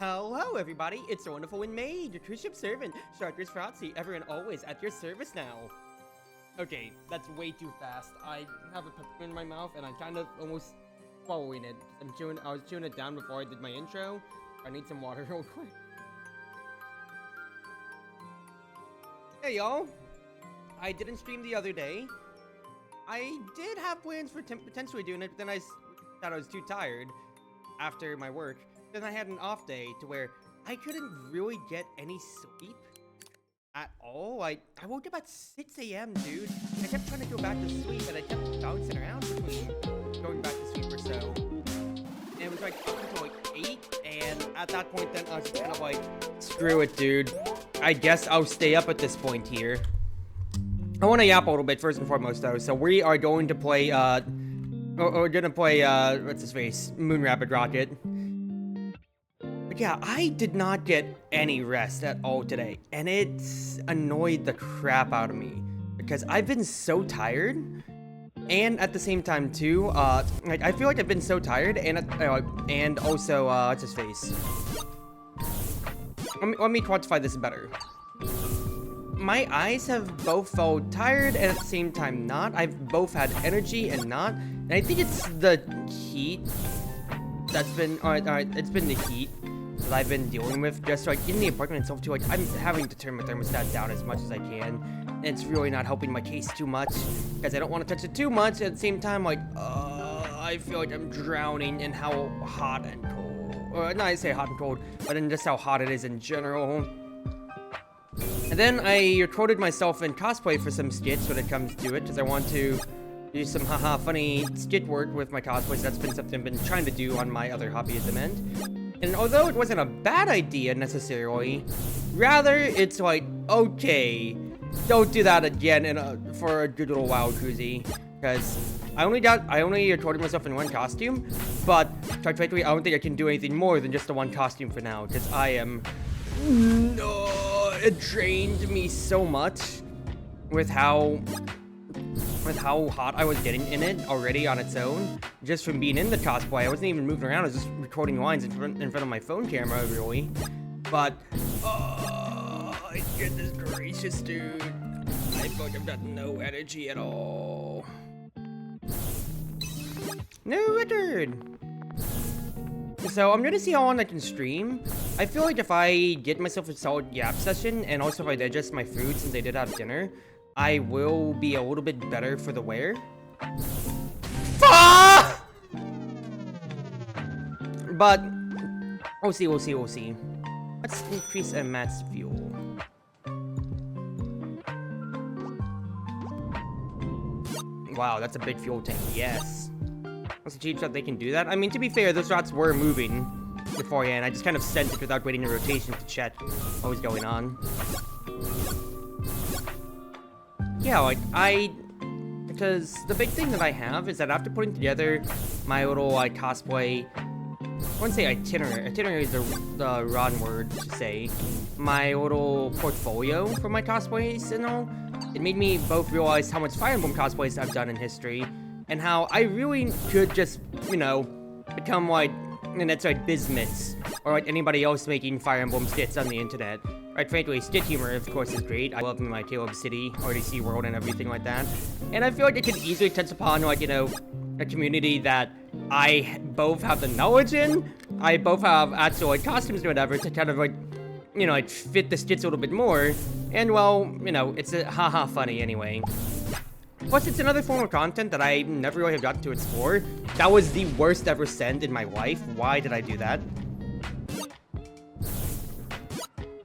Hello everybody, it's the Wonderful Wind Mage, your cruise ship servant, Chartreuse Proxy, ever and always at your service now. Okay, that's way too fast. I have a pepper in my mouth and I'm kind of almost swallowing it. I was chewing it down before I did my intro. I need some water real quick. Hey y'all, I didn't stream the other day. I did have plans for potentially doing it, but then I thought I was too tired after my work. Then I had an off day to where I couldn't really get any sleep at all. I woke up at 6 a.m., dude. I kept trying to go back to sleep, and I kept bouncing around between going back to sleep or so. And it was like up until like 8, and at that point then I was just kind of like, screw it, dude. I guess I'll stay up at this point here. I want to yap a little bit first and foremost, though. So we are going to play, we're gonna play, what's his face? Moon Rapid Rocket. Yeah, I did not get any rest at all today, and it's annoyed the crap out of me because I've been so tired, and at the same time too, like I feel like I've been so tired, and also, what's his face? Let me quantify this better. My eyes have both felt tired and at the same time not. I've both had energy and not, and I think it's the heat that's been, alright, it's been the heat that I've been dealing with, just like in the apartment itself too. Like I'm having to turn my thermostat down as much as I can, and it's really not helping my case too much because I don't want to touch it too much. At the same time, like I feel like I'm drowning in how hot and cold, or not I say hot and cold, but in just how hot it is in general. And then I recorded myself in cosplay for some skits when it comes to it, because I want to do some haha funny skit work with my cosplays. That's been something I've been trying to do on my other hobbyism end. And although it wasn't a bad idea necessarily, rather it's like, okay, don't do that again for a good little while, Cruzy. Because I only recorded myself in one costume, but quite frankly, I don't think I can do anything more than just the one costume for now, because I am, it drained me so much with how hot I was getting in it already on its own, just from being in the cosplay. I wasn't even moving around, I was just recording lines in front of my phone camera, really. But, goodness gracious, dude. I feel like I've got no energy at all. No record! So, I'm gonna see how long I can stream. I feel like if I get myself a solid yap session, and also if I digest my food since I did have dinner, I will be a little bit better for the wear. Ah! But we'll see. Let's increase Matt's fuel. Wow, that's a big fuel tank. Yes. That's a cheap shot they can do that. I mean, to be fair, those shots were moving beforehand. I just kind of sent it without waiting a rotation to check what was going on. Yeah, like, because the big thing that I have is that after putting together my little, like, cosplay, I wouldn't say itinerary is the wrong word to say, my little portfolio for my cosplays and all, it made me both realize how much Fire Emblem cosplays I've done in history, and how I really could just, you know, become, like, and that's like Bizmits, or like anybody else making Fire Emblem skits on the internet. Right, frankly, skit humor, of course, is great. I love my Caleb City, RDC World, and everything like that. And I feel like it can easily touch upon, like, you know, a community that I both have the knowledge in, I both have actual, like, costumes or whatever to kind of, like, you know, like, fit the skits a little bit more. And, well, you know, it's a haha funny anyway. Plus, it's another form of content that I never really have gotten to explore. That was the worst ever send in my life. Why did I do that?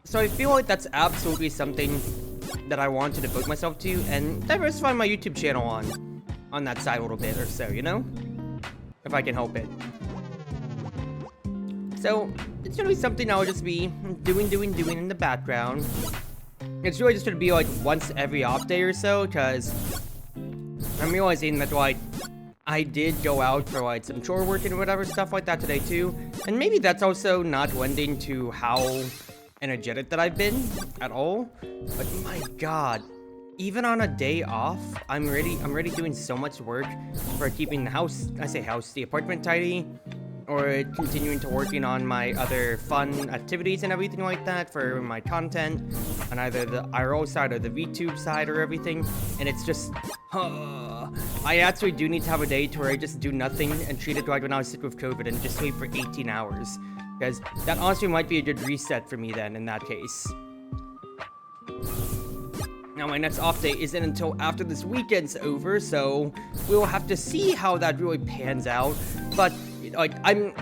So I feel like that's absolutely something that I want to devote myself to and diversify my YouTube channel on that side a little bit or so, you know? If I can help it. So, it's gonna be something I'll just be doing in the background. It's really just gonna be like once every off day or so, because I'm realizing that, like, I did go out for, like, some chore work and whatever stuff like that today too, and maybe that's also not lending to how energetic that I've been at all. But my god, even on a day off, I'm already doing so much work for keeping the house, the apartment tidy, or continuing to working on my other fun activities and everything like that for my content on either the IRL side or the VTube side or everything. And it's just, I actually do need to have a day to where I just do nothing and treat it like when I was sick with COVID and just sleep for 18 hours. Because that honestly might be a good reset for me then in that case. Now my next off day isn't until after this weekend's over, so we'll have to see how that really pans out. But like I'm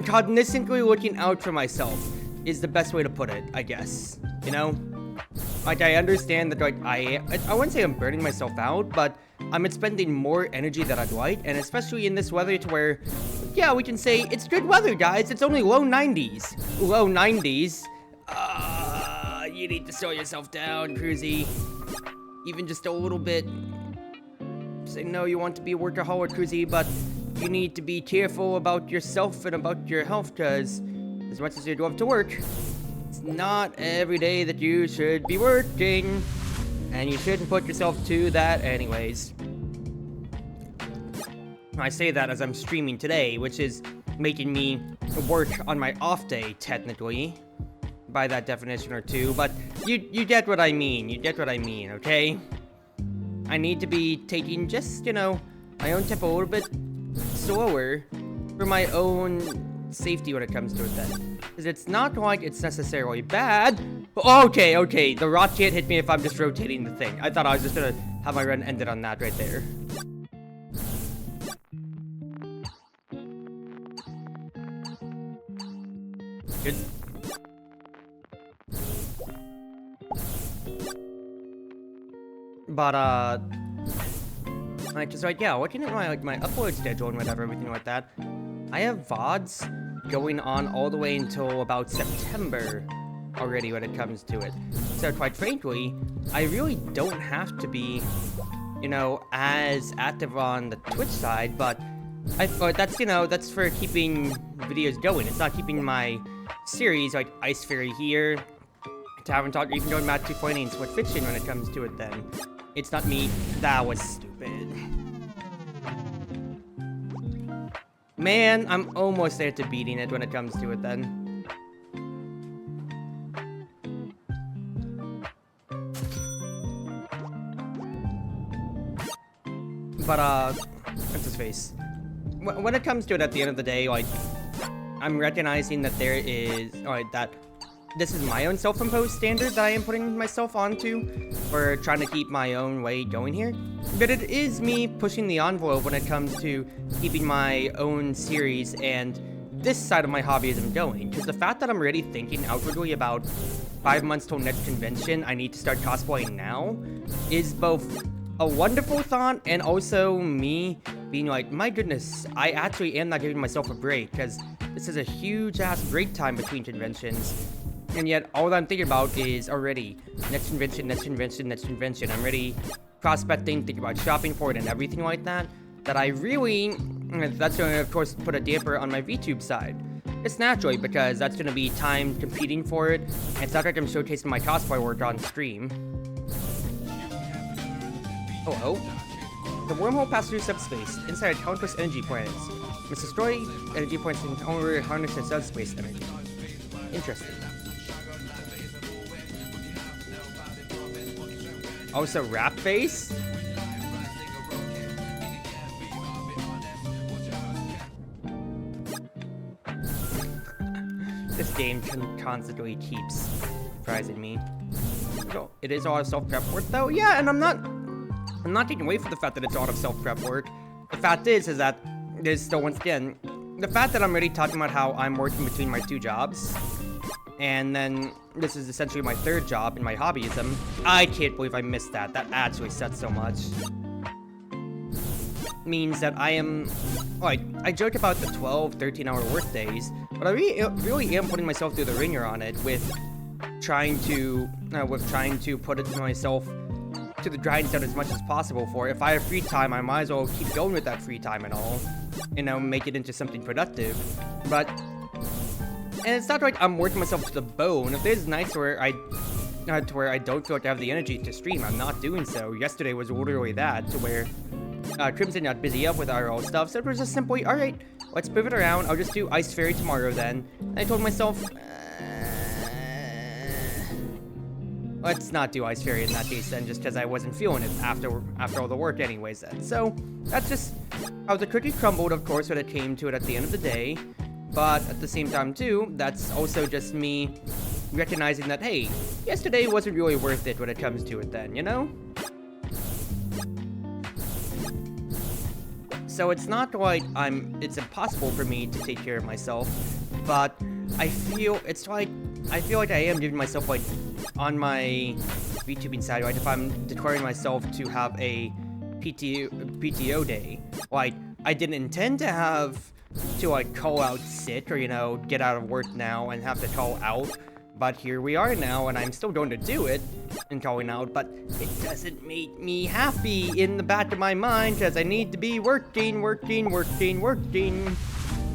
cognizantly looking out for myself is the best way to put it, I guess. You know? Like I understand that like I wouldn't say I'm burning myself out, but I'm expending more energy than I'd like, and especially in this weather to where, yeah, we can say it's good weather, guys. It's only low 90s. Low 90s. You need to slow yourself down, Cruzy. Even just a little bit. Say no, you want to be a workaholic, Cruzy, but you need to be careful about yourself and about your health, because as much as you'd love to work, it's not every day that you should be working, and you shouldn't put yourself to that anyways. I say that as I'm streaming today, which is making me work on my off day, technically, by that definition or two, but you get what I mean. You get what I mean, okay? I need to be taking just, you know, my own tempo a little bit slower for my own safety when it comes to it then. Because it's not like it's necessarily bad. Okay, the rot can't hit me if I'm just rotating the thing. I thought I was just gonna have my run ended on that right there. Good. But, like, just like, yeah, looking at my upload schedule and whatever, everything like that, I have VODs going on all the way until about September already when it comes to it. So, quite frankly, I really don't have to be, you know, as active on the Twitch side, but that's, you know, that's for keeping videos going. It's not keeping my series, like Ice Fairy here, to haven't talked, even going Mad 2.8 and Split Fiction when it comes to it then. It's not me. That was stupid. Man, I'm almost there to beating it when it comes to it then. But, what's his face? When it comes to it at the end of the day, like, I'm recognizing that there is, that this is my own self-imposed standard that I am putting myself onto for trying to keep my own way going here. But it is me pushing the envelope when it comes to keeping my own series and this side of my hobbyism going. Because the fact that I'm already thinking outwardly about 5 months till next convention, I need to start cosplaying now, is both a wonderful thought and also me being like, my goodness, I actually am not giving myself a break, because this is a huge-ass break time between conventions. And yet, all I'm thinking about is already next convention. I'm already prospecting, thinking about shopping for it and everything like that. That I really, that's going to, of course, put a damper on my VTube side. It's naturally, because that's going to be time competing for it. And it's not like I'm showcasing my cosplay work on stream. Oh. The wormhole passes through subspace, inside countless energy planets. Must destroy energy points and only harness the subspace energy. Interesting. Also, rap face? This game constantly keeps surprising me. So, it is all of self-prep work though? Yeah, and I'm not taking away from the fact that it's all of self-prep work. The fact is that there's still, once again, the fact that I'm already talking about how I'm working between my 2 jobs, and then this is essentially my 3rd job in my hobbyism. I can't believe I missed that. That actually sucks so much. Means that I am, like, I joke about the 12, 13-hour work days, but I really am putting myself through the ringer on it with trying to put it myself to the grindstone as much as possible for it. If I have free time, I might as well keep going with that free time and all, you know, make it into something productive. But, and it's not like I'm working myself to the bone. If there's nights where I don't feel like I have the energy to stream, I'm not doing so. Yesterday was literally that, to where Crimson got busy up with IRL stuff, so it was just simply, alright, let's pivot around. I'll just do Ice Fairy tomorrow then. And I told myself, let's not do Ice Fairy in that case then, just because I wasn't feeling it after all the work anyways then. So, that's just how the cookie crumbled, of course, when it came to it at the end of the day. But at the same time, too, that's also just me recognizing that, hey, yesterday wasn't really worth it when it comes to it then, you know? So it's not like it's impossible for me to take care of myself, but I feel like I am giving myself, like, on my VTubing side, right, if I'm declaring myself to have a PTO day, like, I didn't intend to like, call out sick or, you know, get out of work now and have to call out, but here we are now, and I'm still going to do it and calling out, but it doesn't make me happy in the back of my mind, because I need to be working.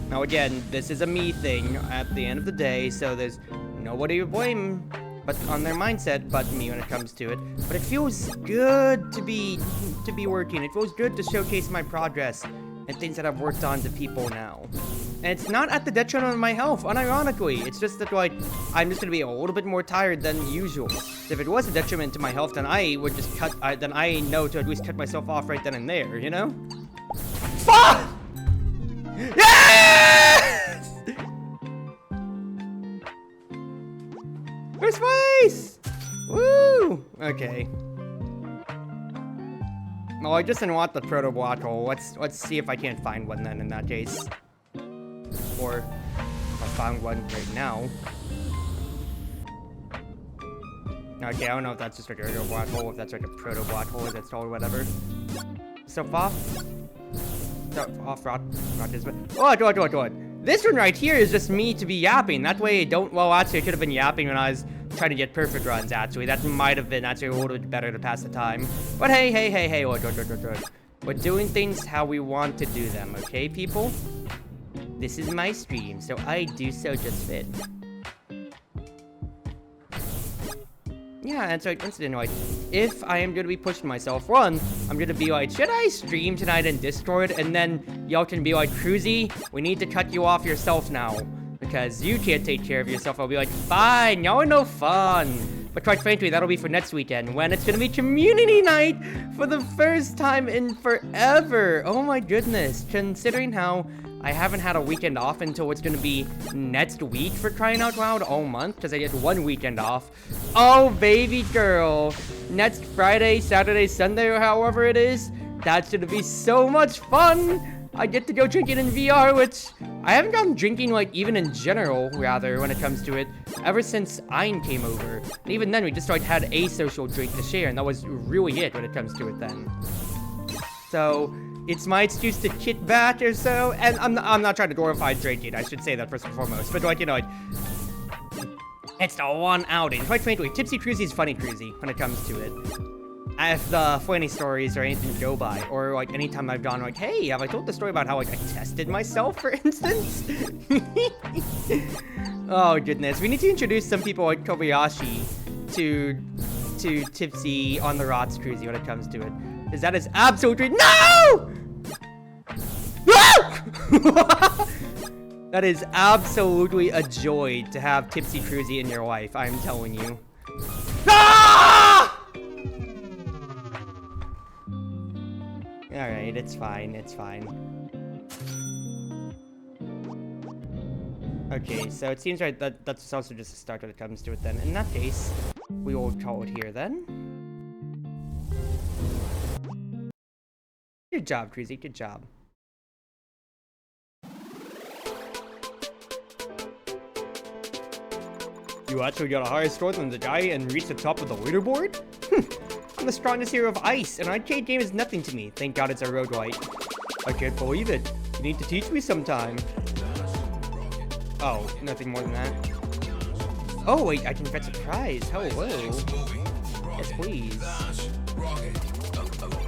Now again, this is a me thing at the end of the day, so there's nobody to blame but on their mindset but me when it comes to it. But it feels good to be working. It feels good to showcase my progress and things that I've worked on to people now. And it's not at the detriment of my health, unironically. It's just that, like, I'm just gonna be a little bit more tired than usual. So if it was a detriment to my health, then I would just then I know to at least cut myself off right then and there, you know? Fuck! Yes! First place! Woo! Okay. Well, I just didn't want the proto black hole. Let's see if I can't find one then in that case. Or if I found one right now. Okay, I don't know if that's just like a regular black hole, if that's like a proto black hole, that's called, whatever. So off This one right here is just me to be yapping. That way well, actually I could have been yapping when I was trying to get perfect runs, actually. That might have been actually a little bit better to pass the time. But hey, look. We're doing things how we want to do them, okay, people? This is my stream, so I do so just fit. Yeah, and so incidentally, like, if I am gonna be pushing myself, one, I'm gonna be like, should I stream tonight in Discord? And then y'all can be like, Cruzy, we need to cut you off yourself now, because you can't take care of yourself. I'll be like, fine, y'all are no fun. But quite frankly, that'll be for next weekend, when it's gonna be community night for the first time in forever. Oh my goodness, considering how I haven't had a weekend off until it's gonna be next week, for crying out loud, all month, because I get one weekend off. Oh, baby girl. Next Friday, Saturday, Sunday, or however it is, that's gonna be so much fun. I get to go drinking in VR, which I haven't gone drinking, like, even in general, rather, when it comes to it, ever since Ein came over. And even then, we just, like, had a social drink to share, and that was really it when it comes to it then. So it's my excuse to kick back or so, and I'm not trying to glorify drinking, I should say that first and foremost, but, like, you know, like, it's the one outing. Quite frankly, Tipsy Cruzy's funny Cruzy when it comes to it. If the funny stories or anything to go by, or, like, anytime I've gone, like, hey, have I told the story about how, like, I tested myself, for instance? Oh, goodness. We need to introduce some people like Kobayashi to Tipsy on the Rocks Cruzy when it comes to it. Because that is absolutely— No! That is absolutely a joy to have Tipsy Cruzy in your life, I'm telling you. Ah! Alright, it's fine, it's fine. Okay, so it seems right that that's also just a start when it comes to it then. In that case, we will call it here then. Good job, Cruzy, good job. You actually got a higher score than the guy and reached the top of the leaderboard? I'm the strongest hero of ice, and an arcade game is nothing to me. Thank God it's a roguelite. I can't believe it. You need to teach me sometime. Oh, nothing more than that. Oh, wait, I can fetch a prize. Hello. Yes, please.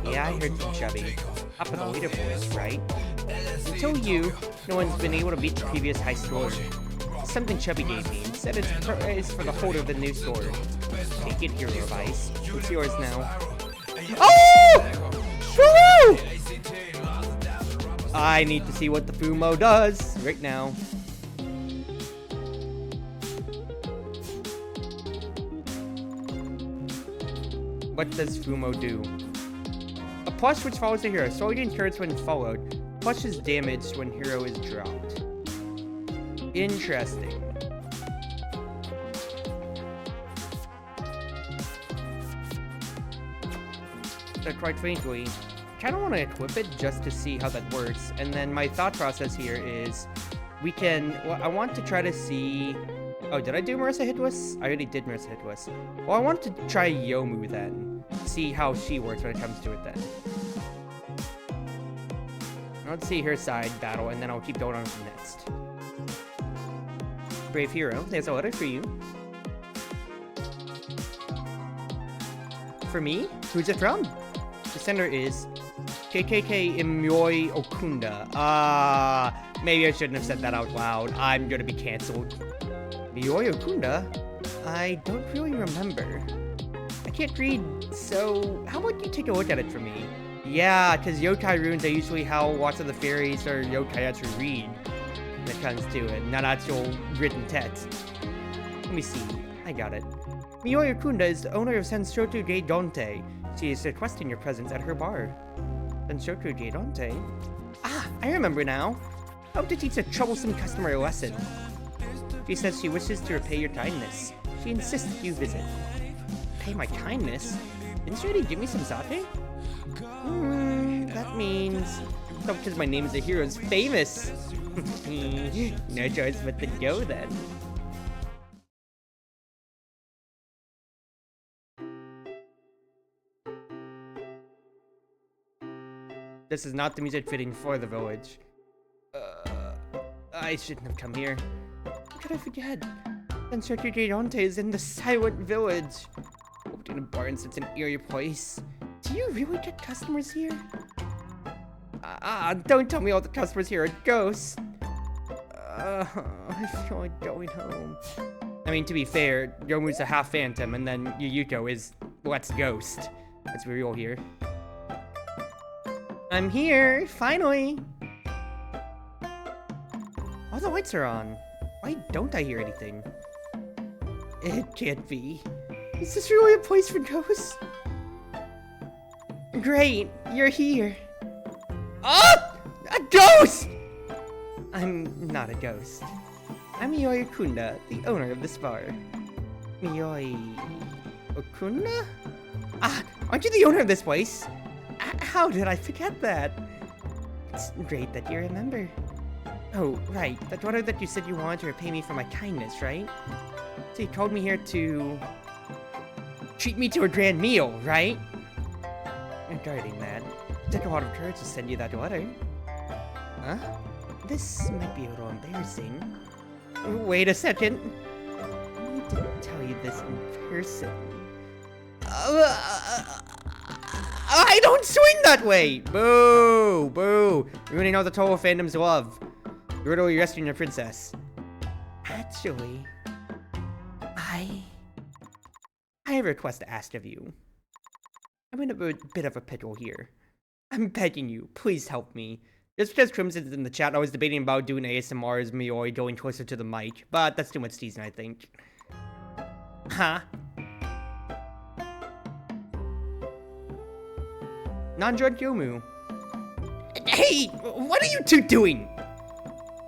Yeah, I heard from Chubby. Up in the leaderboard, right? Until you, no one's been able to beat the previous high score. Something Chubby gave me. Said it's for the holder of the new sword. Take it, hero of ice. It's yours now. Oh! Woo! I need to see what the Fumo does right now. What does Fumo do? A plush which follows the hero. Slowly incurs when followed. Plush is damaged when hero is dropped. Interesting. So quite frankly, I kind of want to equip it just to see how that works. And then my thought process here is we can... Well, I want to try to see... Oh, did I do Marissa Hitwis? I already did Marissa Hitwis. Well, I want to try Yomu then. See how she works when it comes to it then. Let's see her side battle, and then I'll keep going on to next. Brave hero, there's a letter for you. For me? Who's it from? The sender is KKK Imyoi Okunda. Maybe I shouldn't have said that out loud. I'm gonna be cancelled. Imyoi Okunda? I don't really remember. I can't read, so how about you take a look at it for me? Yeah, because yokai runes are usually how lots of the fairies or yokai actually read when it comes to it, not actual written text. Let me see. I got it. Miyoi Okunda is the owner of Senshoku Geidonte. She is requesting your presence at her bar. Senshoku Geidonte? Ah, I remember now. Hope to teach a troublesome customer a lesson. She says she wishes to repay your kindness. She insists you visit. Pay my kindness? Didn't she already give me some sake? That means... Oh, because my name is the hero is famous. No choice but to go then. This is not the music fitting for the village. I shouldn't have come here. How could I forget? Senshoku Geidonte is in the silent village. Opened in a bar in such an eerie place. Do you really get customers here? Don't tell me all the customers here are ghosts. I feel like going home. I mean, to be fair, Yomu's a half phantom, and then Yuyuko is, let's ghost. Let's be real here. I'm here, finally! All the lights are on. Why don't I hear anything? It can't be. Is this really a place for ghosts? Great, you're here. Ah! A ghost! I'm not a ghost. I'm Miyoi Okunda, the owner of this bar. Miyoi... Okunda? Ah, aren't you the owner of this place? How did I forget that? It's great that you remember. Oh, right, that daughter that you said you wanted to repay me for my kindness, right? So you called me here to... treat me to a grand meal, right? Regarding that, it took a lot of courage to send you that letter. Huh? This might be a little embarrassing. Wait a second. I need to tell you this in person. I don't swing that way! Boo! Boo! Ruining all the Touhou fandom's love. You're literally rescuing your princess. Actually, I have a request to ask of you. I'm in a bit of a pickle here. I'm begging you, please help me. Just because Crimson's in the chat, I was debating about doing ASMR as Miyoi going closer to the mic, but that's too much teasing, I think. Huh? Non-drunk Yomu. Hey! What are you two doing?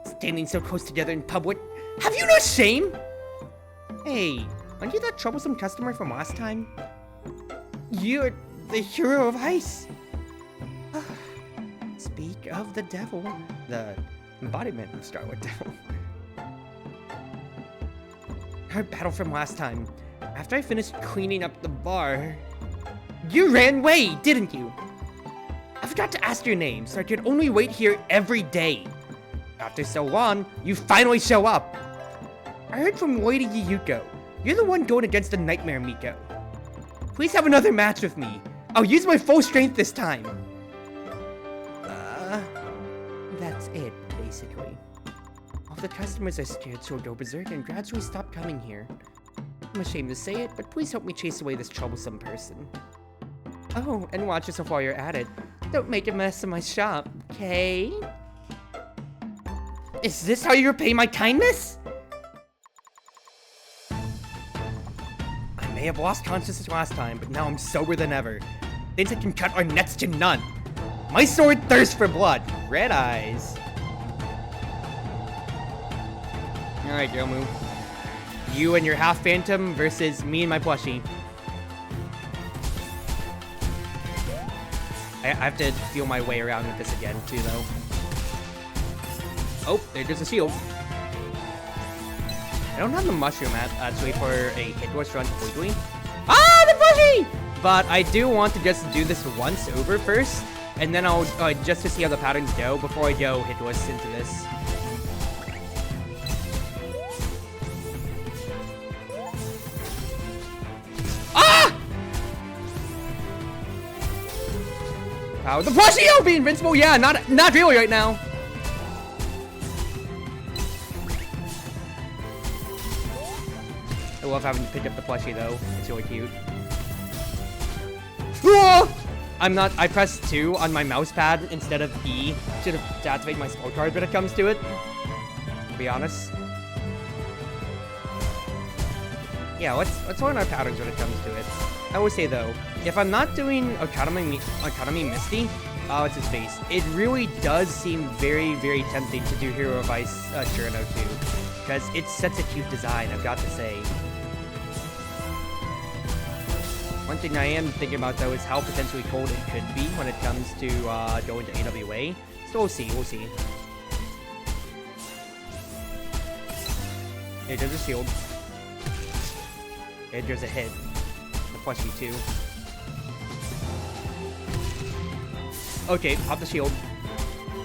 Standing so close together in public. Have you no shame? Hey, aren't you that troublesome customer from last time? You're the hero of ice. Speak of the devil. The embodiment of Scarlet Devil. Our battle from last time. After I finished cleaning up the bar, you ran away, didn't you? I forgot to ask your name, so I could only wait here every day. After so long, you finally show up. I heard from Lady Yuyuko. You're the one going against the Nightmare Miko. Please have another match with me. I'll use my full strength this time. That's it, basically. All the customers are scared, so go berserk and gradually stop coming here. I'm ashamed to say it, but please help me chase away this troublesome person. Oh, and watch yourself while you're at it. Don't make a mess of my shop, okay? Is this how you repay my kindness? I may have lost consciousness last time, but now I'm sober than ever. Things that can cut our nets to none. My sword thirsts for blood. Red eyes. Alright, Yomu. You and your half phantom versus me and my plushie. I have to feel my way around with this again, too, though. Oh, there's a shield. I don't have the mushroom actually for a hit rush run completely. Ah, the plushie! But I do want to just do this once over first, and then I'll just to see how the patterns go before I go hit rush into this. How the plushie will be invincible? Yeah, not really right now. I love having to pick up the plushie though. It's really cute. Whoa! I pressed 2 on my mouse pad instead of E. Should have to activate my spell card when it comes to it. To be honest. Yeah, let's learn our patterns when it comes to it. I will say though, if I'm not doing Academy Misty, what's his face? It really does seem very, very tempting to do Hero of Ice Churno too, because it's such a cute design, I've got to say. One thing I am thinking about though is how potentially cold it could be when it comes to going to AWA. So we'll see. Hey, there's a shield. Hey, there's a hit. The plushie too. Okay, pop the shield.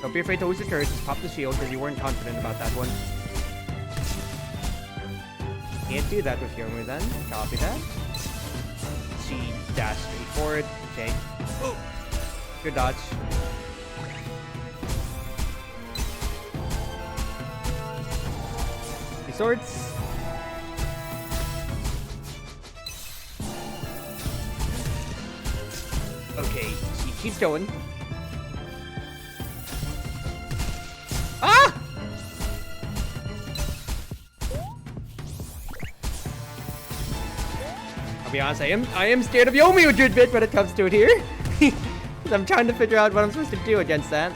Don't be afraid to lose the courage, just pop the shield because you weren't confident about that one. Can't do that with Yomu then. Copy that. She dashed straight forward. Okay. Good dodge. Two swords. Okay, she keeps going. Ah! I'll be honest, I am scared of Yomu a good bit when it comes to it here. Because I'm trying to figure out what I'm supposed to do against that.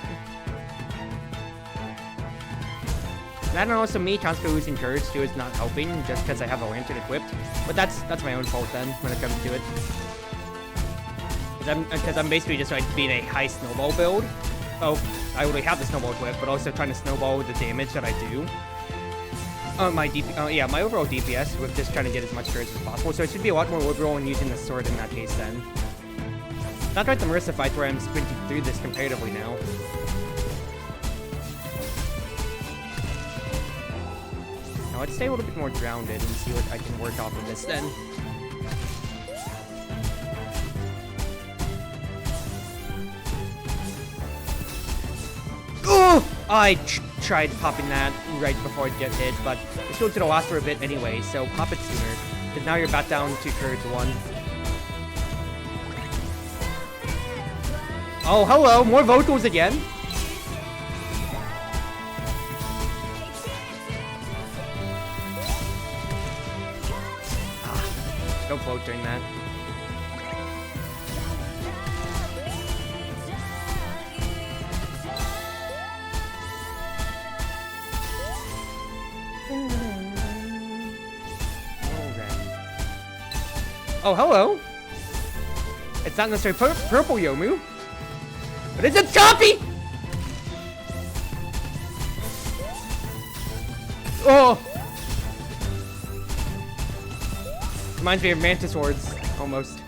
That and also me constantly losing courage too is not helping just because I have a lantern equipped. But that's my own fault then when it comes to it. Because I'm basically just like being a high snowball build. Oh, I already have the snowball equipped, but also trying to snowball the damage that I do. My overall DPS with just trying to get as much courage as possible. So it should be a lot more liberal in using the sword in that case then. Not like the Marissa fight where I'm sprinting through this comparatively now. Now let's stay a little bit more grounded and see what I can work off of this then. Oh! I tried popping that right before it get hit, but the shield's gonna last for a bit anyway, so pop it sooner. Because now you're back down to courage 1. Oh, hello! More vocals again! Ah, don't float during that. Oh, hello! It's not necessarily purple Yomu, but it's a copy! Oh! Reminds me of Mantis Swords, almost.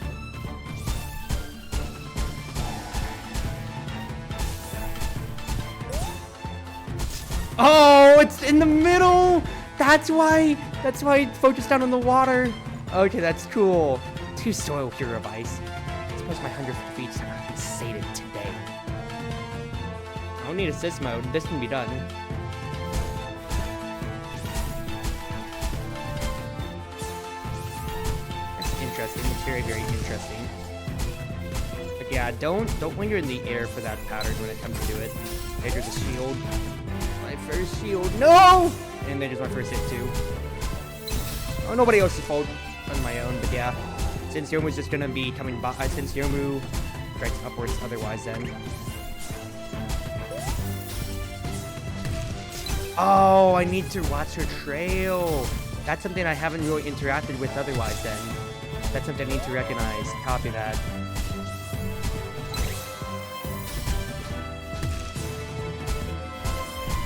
Oh, it's in the middle! That's why it focused down on the water. Okay, that's cool. 2 soil hero of ice. I suppose my hunger for defeats have not been sated today. I don't need assist mode. This can be done. That's interesting. It's very, very interesting. Yeah, don't linger in the air for that pattern when it comes to it. Okay, there's a shield. My first shield. No! And there's my first hit too. Oh, nobody else's fault on my own, but yeah. Since Yomu's just gonna be coming by, since Yomu strikes upwards otherwise then. Oh, I need to watch her trail. That's something I haven't really interacted with otherwise then. That's something I need to recognize. Copy that.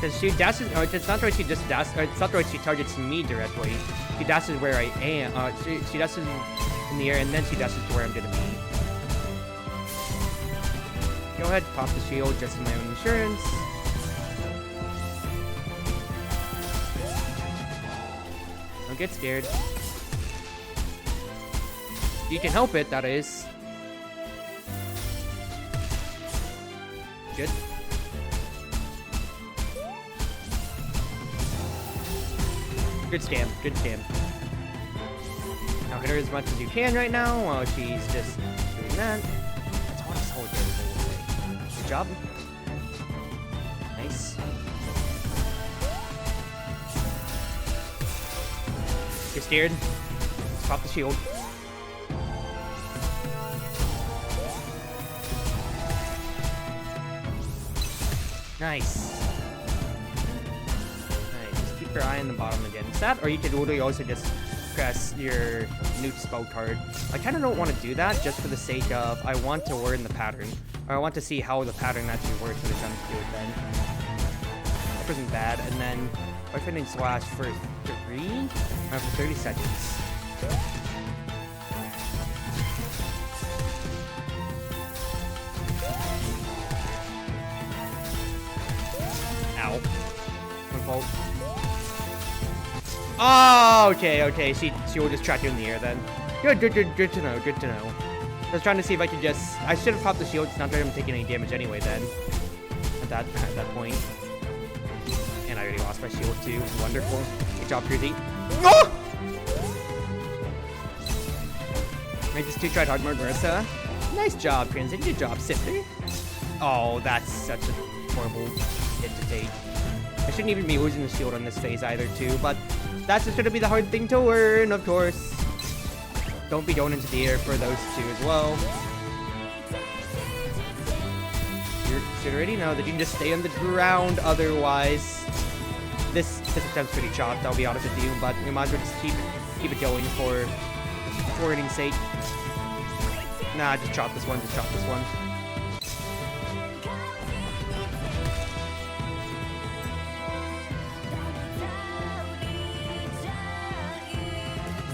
Because she dashes, it's not the way she just dashes, it's not the way she targets me directly. She dashes where I am, she dashes in the air and then she dashes to where I'm gonna be. Go ahead, pop the shield just for my own insurance. Don't get scared. You can help it, that is. Good. Good scam, good scam. Now hit her as much as you can right now while she's just doing that. That's all this whole game. Good job. Nice. You're scared? Let's pop the shield. Nice. Just keep your eye on the bottom again. It's that, or you could literally also just press your nuke spell card. I kind of don't want to do that just for the sake of I want to learn the pattern. Or I want to see how the pattern actually works when it comes to it then. That wasn't bad. And then Life-Ending Slash for 3? For 30 seconds. Ow. My fault. Oh, okay. She will just track you in the air then. Good to know, good to know. I was trying to see if I could just... I should have popped the shield, it's not that I'm taking any damage anyway then. At that point. And I already lost my shield too. Wonderful. Good job, Cruzy. Oh! I just tried hard more Marissa. Nice job, Crimson. Good job, Sifter. Oh, that's such a horrible hit to take. I shouldn't even be losing the shield on this phase either too, but that's just gonna be the hard thing to learn, of course. Don't be going into the air for those two as well. You should already know that you can just stay on the ground otherwise. This attempt's pretty chopped, I'll be honest with you, but we might as well just keep it going for learning's sake. Nah, just chop this one,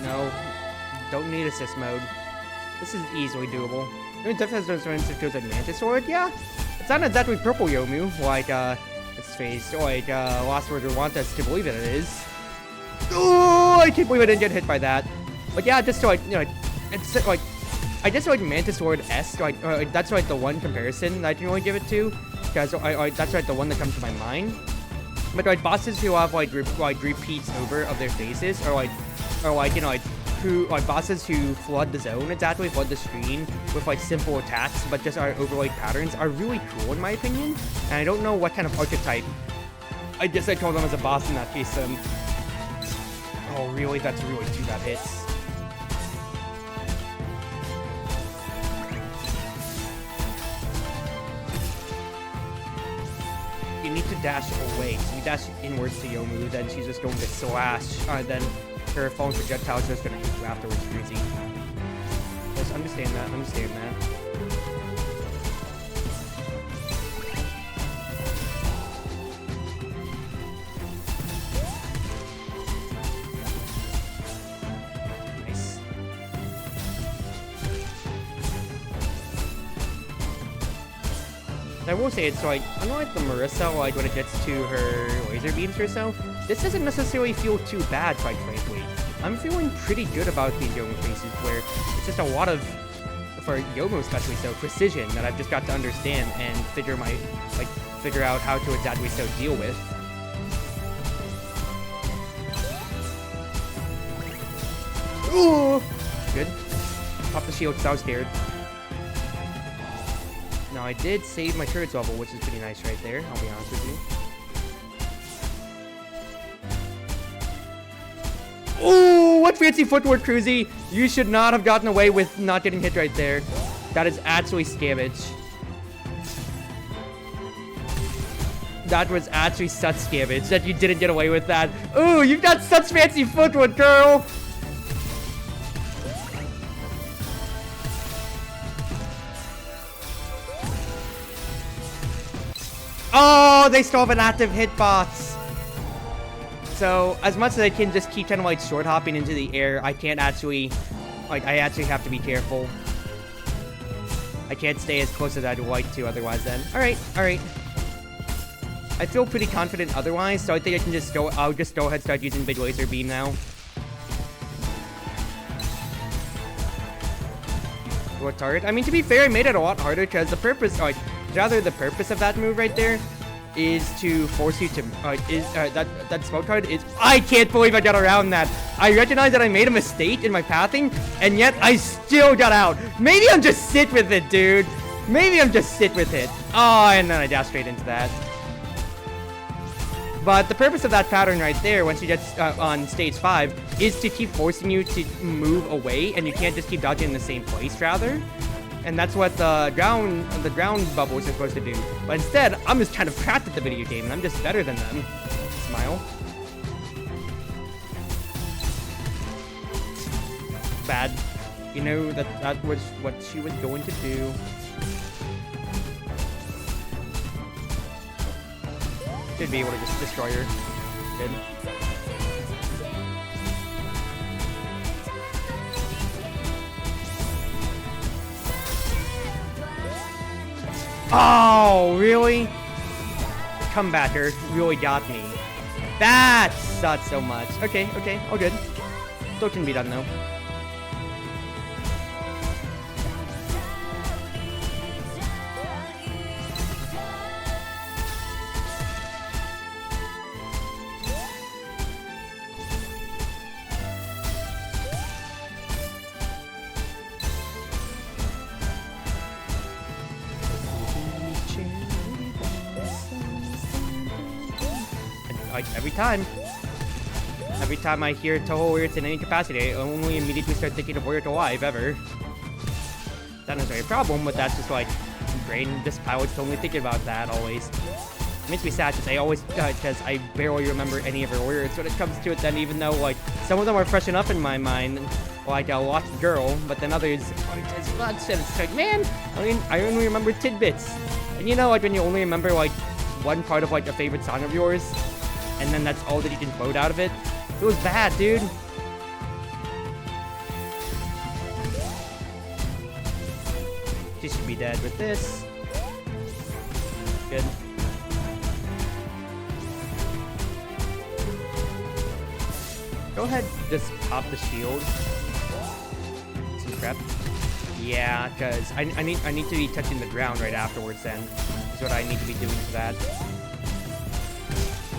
No, don't need assist mode. This is easily doable. I mean, definitely has no skills like Mantis Sword, yeah. It's not exactly purple Yomu, like, its face, like, Lost Words or want us to believe that it is. Oh, I can't believe I didn't get hit by that. But yeah, just so like, you know, it's like, I just like Mantis Sword-esque, like, that's like the one comparison that I can really give it to, because that's like the one that comes to my mind. But like bosses who have like repeats over of their faces, or like you know like bosses who flood the zone, exactly flood the screen with like simple attacks, but just are overlaid patterns, are really cool in my opinion. And I don't know what kind of archetype. I guess I call them as a boss in that case. Oh really? That's really 2 bad hits. You need to dash away. So you dash inwards to Yomu, then she's just going to slash. Then her falling projectile is just going to hit you afterwards, Cruzy. Just understand that, Nice. I will say it's like, unlike the Marissa, like when it gets to her laser beams or so, this doesn't necessarily feel too bad, quite frankly. I'm feeling pretty good about these Yomu faces, where it's just a lot of, for Yomu especially so, precision that I've just got to understand and figure out how to exactly so deal with. Ooh! Good. Pop the shield because I was scared. I did save my turret's level, which is pretty nice right there, I'll be honest with you. Ooh, what fancy footwork, Cruzy! You should not have gotten away with not getting hit right there. That is actually scammage. That was actually such scammage that you didn't get away with that. Ooh, you've got such fancy footwork, girl! Oh, they still have an active hitbox. So, as much as I can just keep kind of like short hopping into the air, I can't actually, like, I actually have to be careful. I can't stay as close as I'd like to otherwise then. Alright, alright. I feel pretty confident otherwise, so I think I can just go, I'll just go ahead and start using Big Laser Beam now. What target? I mean, to be fair, I made it a lot harder because the purpose, like, rather the purpose of that move right there is to force you to, that smoke card is, I can't believe I got around that. I recognize that I made a mistake in my pathing, and yet I still got out. Maybe I'm just sit with it, dude. Maybe I'm just sit with it. Oh, and then I dash straight into that. But the purpose of that pattern right there, once you get on stage 5, is to keep forcing you to move away, and you can't just keep dodging in the same place, rather. And that's what the ground bubbles are supposed to do. But instead, I'm just kind of trapped at the video game, and I'm just better than them. Smile. Bad. You know, that was what she was going to do. Should be able to just destroy her. Good. Oh, really? Comebacker really got me. That sucked so much. Okay, okay, all good. Still can be done though. Like, every time I hear Touhou words in any capacity, I only immediately start thinking of Warrior to Live ever. That is a problem, but that's just like, brain, this pilot's only thinking about that always. It makes me sad because I always, because I barely remember any of her words when it comes to it then, even though, like, some of them are freshen up in my mind, like a Lost Girl, but then others aren't as much, and it's like, man, I only remember tidbits. And you know, like, when you only remember, like, one part of, like, a favorite song of yours, and then that's all that you can quote out of it. It was bad, dude. She should be dead with this. Good. Go ahead, just pop the shield. Some prep. Yeah, because I need to be touching the ground right afterwards then. Is what I need to be doing for that.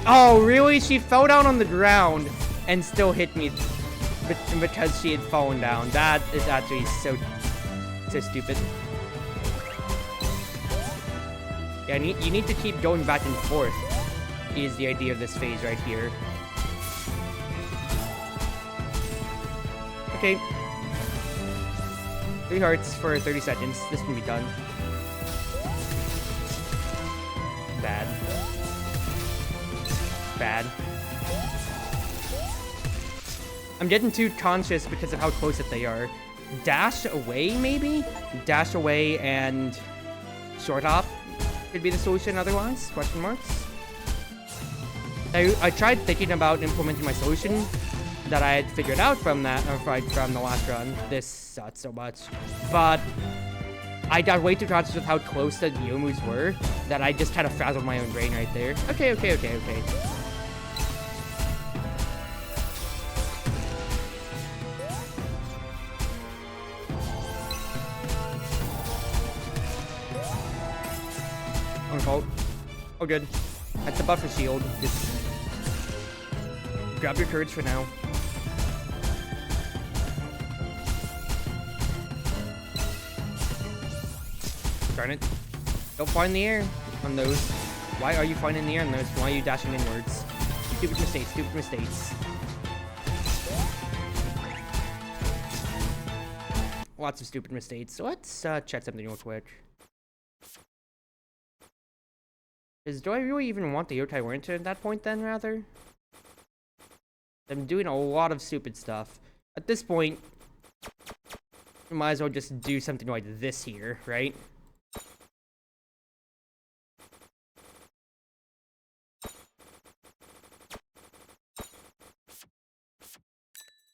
Oh, really? She fell down on the ground and still hit me because she had fallen down. That is actually so stupid. Yeah, you need to keep going back and forth is the idea of this phase right here. Okay. 3 hearts for 30 seconds. This can be done. Bad. Bad. I'm getting too conscious because of how close that they are. Dash away, maybe? Dash away and short hop could be the solution otherwise? Question marks? I tried thinking about implementing my solution that I had figured out from that, or from the last run. This sucked so much. But I got way too conscious with how close the Youmu's were that I just kind of frazzled my own brain right there. Okay. Oh, good. That's a buffer shield. Just grab your courage for now. Darn it. Don't fly in the air on those. Why are you flying in the air on those? Why are you dashing inwards? Stupid mistakes, stupid mistakes. Lots of stupid mistakes. So let's check something real quick. Do I really even want the Yokai Winter at that point then, rather? I'm doing a lot of stupid stuff. At this point, I might as well just do something like this here, right?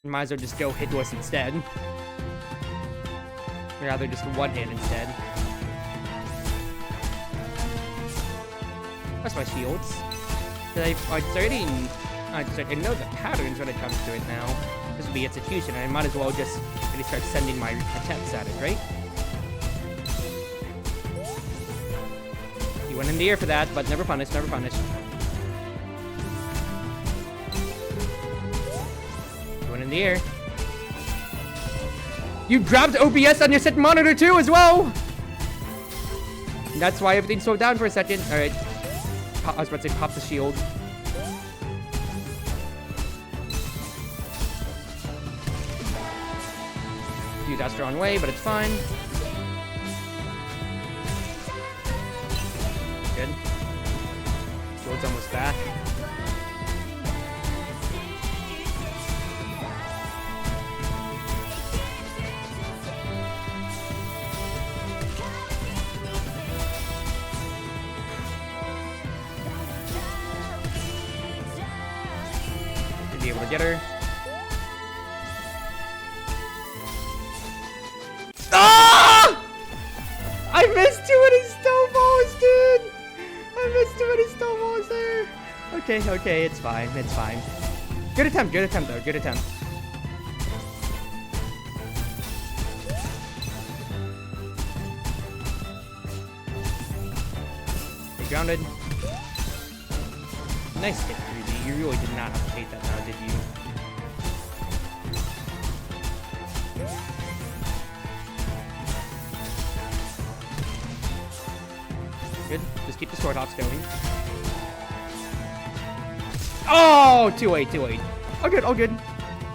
Might as well just go hitless instead. Rather just one hit instead. That's my shields. I know the patterns when it comes to it now. This will be execution, and I might as well just really start sending my attempts at it, right? You went in the air for that, but never punished, never punished. You went in the air. You grabbed OBS on your set monitor too, as well! And that's why everything slowed down for a second. Alright. I was about to say, pop the shield. You dashed the wrong way, but it's fine. Good. Shield's almost back. Should be able to get her. I missed too many snowballs, dude! I missed too many snowballs there! Okay, it's fine, it's fine. Good attempt though, good attempt. Stay grounded. Nice hit, 3D. You really did not have to take that now, did you? Good. Just keep the sword hops going. Oh! Too late, too late. Oh, good, oh, good.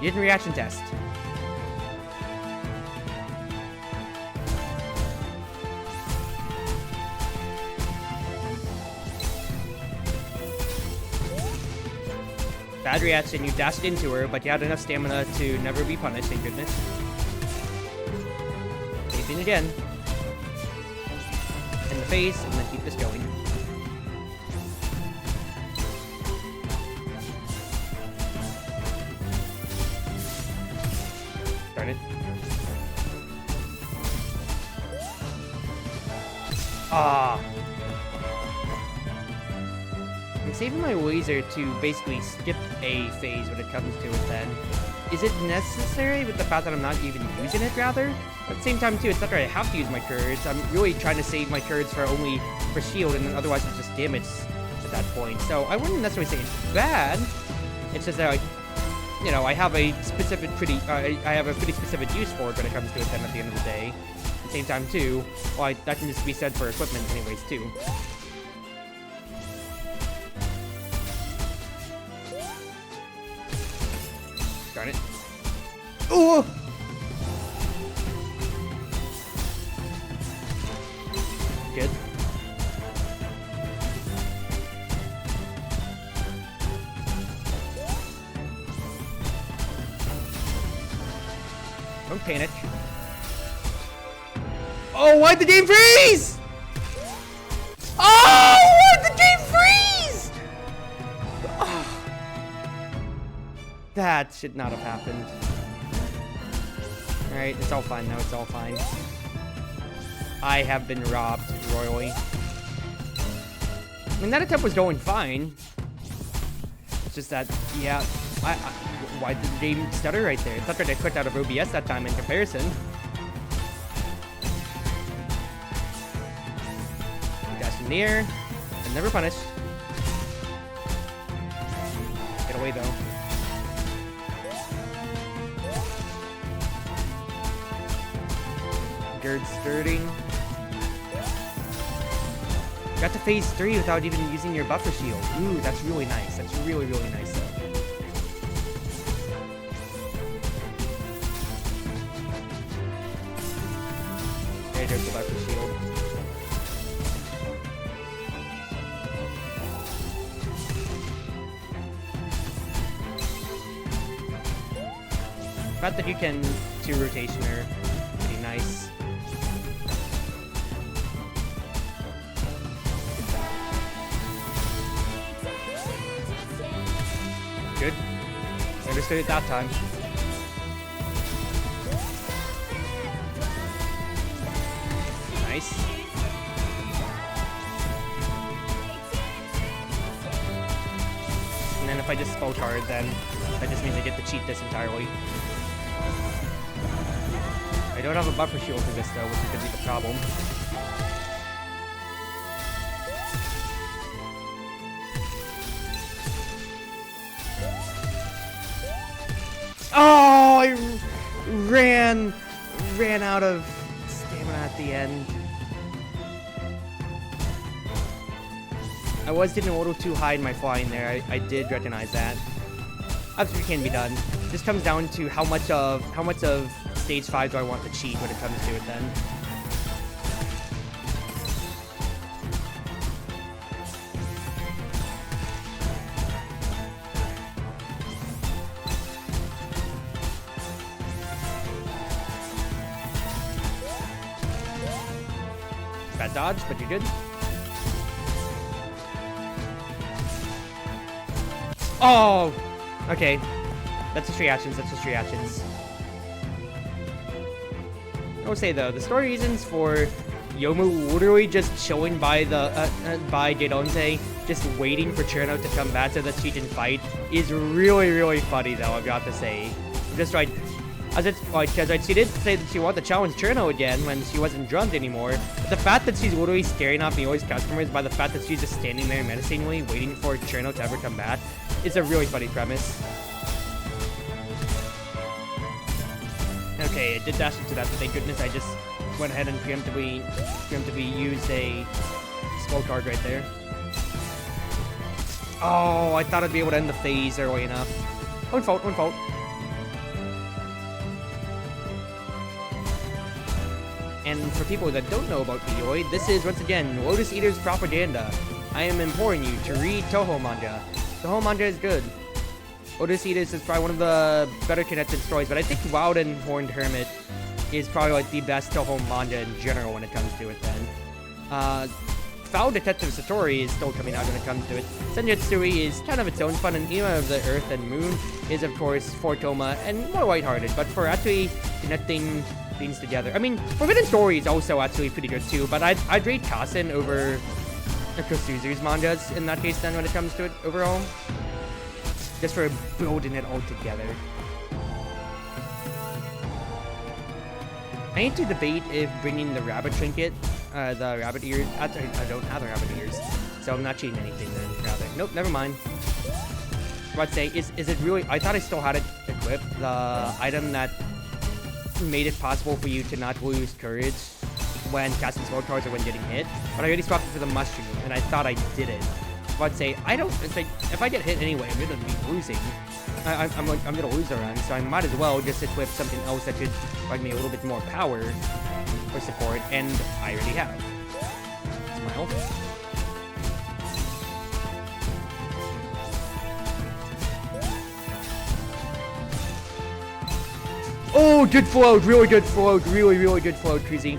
You didn't reaction test. Bad reaction. You dashed into her, but you had enough stamina to never be punished, thank goodness. Same thing again. In the face, and then keep this going. Darn it. Ah. I'm saving my laser to basically skip a phase when it comes to it then. Is it necessary with the fact that I'm not even using it, rather? At the same time, too, it's not that I have to use my courage. I'm really trying to save my courage for only for shield, and then otherwise it's just damage at that point. So I wouldn't necessarily say it's bad. It's just that, like, you know, I have a specific, I have a pretty specific use for it when it comes to it then at the end of the day. At the same time, too, well, that can just be said for equipment anyways, too. Darn it. Ooh! Good. Don't panic. Oh, why'd the game freeze? Oh, why'd the game freeze? Oh. That should not have happened. Alright, it's all fine now, it's all fine. I have been robbed royally. I mean, that attempt was going fine. It's just that, yeah, why did the game stutter right there? It's not that I clicked out of OBS that time in comparison. Dash in the air, and never punished. Get away though. Gird skirting. Got to phase 3 without even using your buffer shield. Ooh, that's really nice. That's really, really nice though. Okay, there's the buffer shield. The fact that you can do rotationer, pretty nice. Good. Understood it that time. Nice. And then if I just spell card, then that just means I get to cheat this entirely. I don't have a buffer shield for this though, which is gonna be the problem. Oh, I ran out of stamina at the end. I was getting a little too high in my flying there. I did recognize that. Absolutely can be done. This comes down to how much of stage 5 do I want to cheat when it comes to it then. Bad dodge, but you're good. Oh! Okay. That's just reactions, that's just reactions. I will say though, the story reasons for Yomu literally just chilling by the by Gedonte, just waiting for Cherno to come back so that she can fight, is really, really funny though, I've got to say. Just like, as it's like, because she did say that she wanted to challenge Cherno again when she wasn't drunk anymore. But the fact that she's literally scaring off Miyoi's customers by the fact that she's just standing there menacingly waiting for Cherno to ever come back is a really funny premise. Okay, it did dash into that, but thank goodness I just went ahead and preemptively used a spell card right there. Oh, I thought I'd be able to end the phase early enough. One fault, one fault. And for people that don't know about Miyoi, this is, once again, Lotus Eater's propaganda. I am imploring you to read Touhou manga. Touhou manga is good. Lotus Eaters is probably one of the better connected stories, but I think Wild and Horned Hermit is probably like the best Touhou manga in general when it comes to it then. Foul Detective Satori is still coming out when it comes to it. Senjutsu is kind of its own fun, and Ema of the Earth and Moon is of course for Toma and more lighthearted, but for actually connecting things together. I mean, Forbidden Story is also actually pretty good too, but I'd rate Kasen over Kosuzu's mangas in that case then when it comes to it overall. Just for building it all together. I need to debate if bringing the rabbit trinket, the rabbit ears. Actually, I don't have the rabbit ears, so I'm not cheating anything then. Rather, nope, never mind. What I'd say is it really? I thought I still had it equipped, the item that made it possible for you to not lose courage when casting spell cards or when getting hit. But I already swapped it for the mushroom, and I thought I did it. I'd say I don't. It's like if I get hit anyway, I'm gonna be losing. I'm gonna lose the run, so I might as well just equip something else that should provide me a little bit more power for support, and I already have. Smile. Oh, good float, really good float, really good float, Cruzy.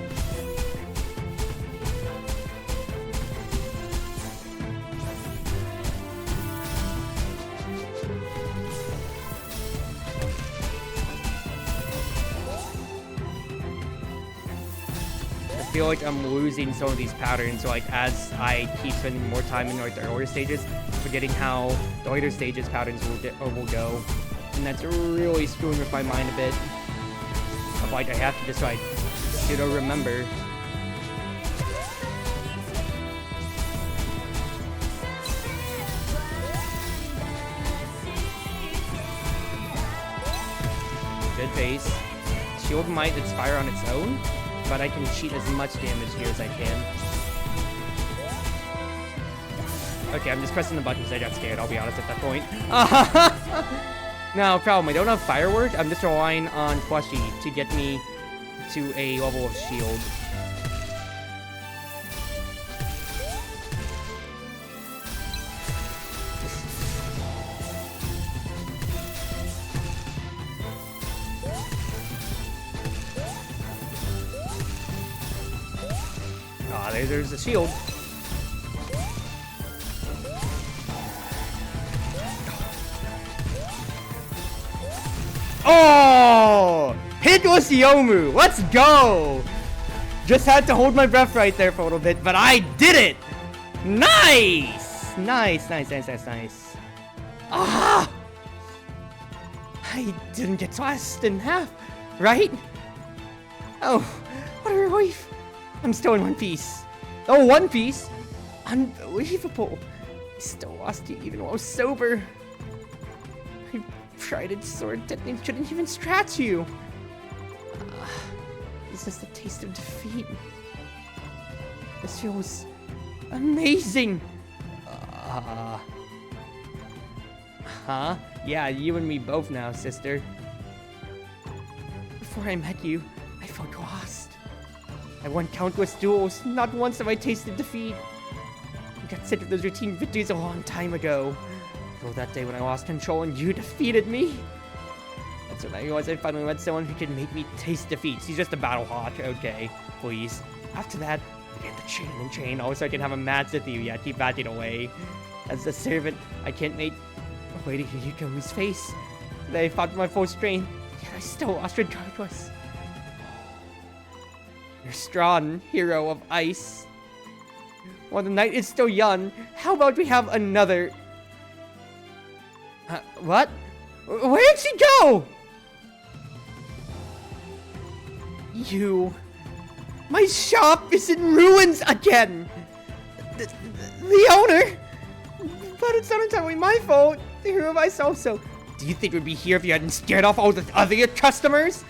I feel like I'm losing some of these patterns, like as I keep spending more time in like the earlier stages, forgetting how the later stages patterns will go, and that's really screwing with my mind a bit. Of like I have to just like remember. Good base. Shield might expire on its own, but I can cheat as much damage here as I can. Okay, I'm just pressing the buttons. I got scared, I'll be honest at that point. Now, problem, I don't have firework. I'm just relying on plushie to get me to a level of shield. Ah, there's the shield. Oh! Hitless Yomu! Let's go! Just had to hold my breath right there for a little bit, but I did it! Nice! Nice. Ah! I didn't get slashed in half, right? Oh, what a relief. I'm still in one piece. Oh, one piece? Unbelievable. I still lost you even while I was sober. I tried sword that shouldn't even scratch you. This is the taste of defeat. This feels amazing. Huh? Yeah, you and me both now, sister. Before I met you, I felt lost. I won countless duels. Not once have I tasted defeat. I got sick of those routine victories a long time ago. Until that day when I lost control and you defeated me. That's when I realized I finally met someone who could make me taste defeat. She's just a battle hawk. Okay, please. After that, I began to train and train. Also, I can have a match with you. Yeah, keep backing away. As a servant, I can't wait to hear you go his face. They fought my full strength, yet I still lost regardless. You're strong, hero of ice. While the night is still young, how about we have another... what? Where did she go? You... My shop is in ruins again! The owner? But it's not entirely my fault. The hero of ice also. Do you think we'd be here if you hadn't scared off all the other customers?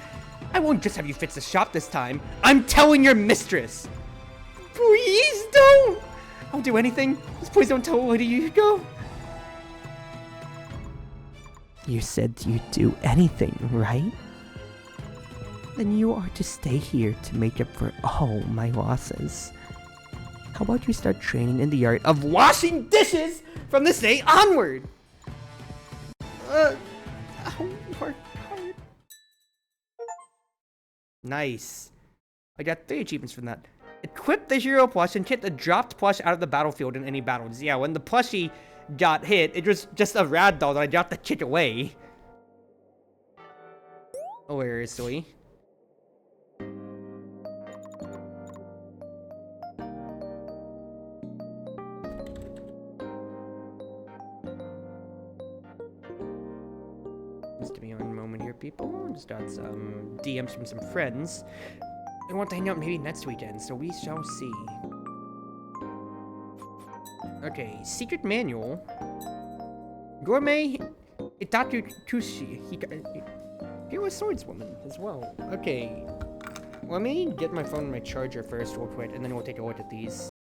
I won't just have you fix the shop this time. I'm telling your mistress. Please don't. I'll do anything. Just please don't tell where you go. You said you'd do anything, right? Then you are to stay here to make up for all my losses. How about you start training in the art of washing dishes from this day onward? I'll work hard. Nice. I got 3 achievements from that. Equip the hero plush and hit the dropped plush out of the battlefield in any battles. Yeah, when the plushie got hit, it was just a ragdoll that I got to kick away. Oh, where is we? Just to be on a moment here, people. Just got some DMs from some friends. They want to hang out maybe next weekend, so we shall see. Okay, secret manual. Gourmet Itatu Tushi. He was swordswoman as well. Okay, let me get my phone and my charger first real quick, and then we'll take a look at these.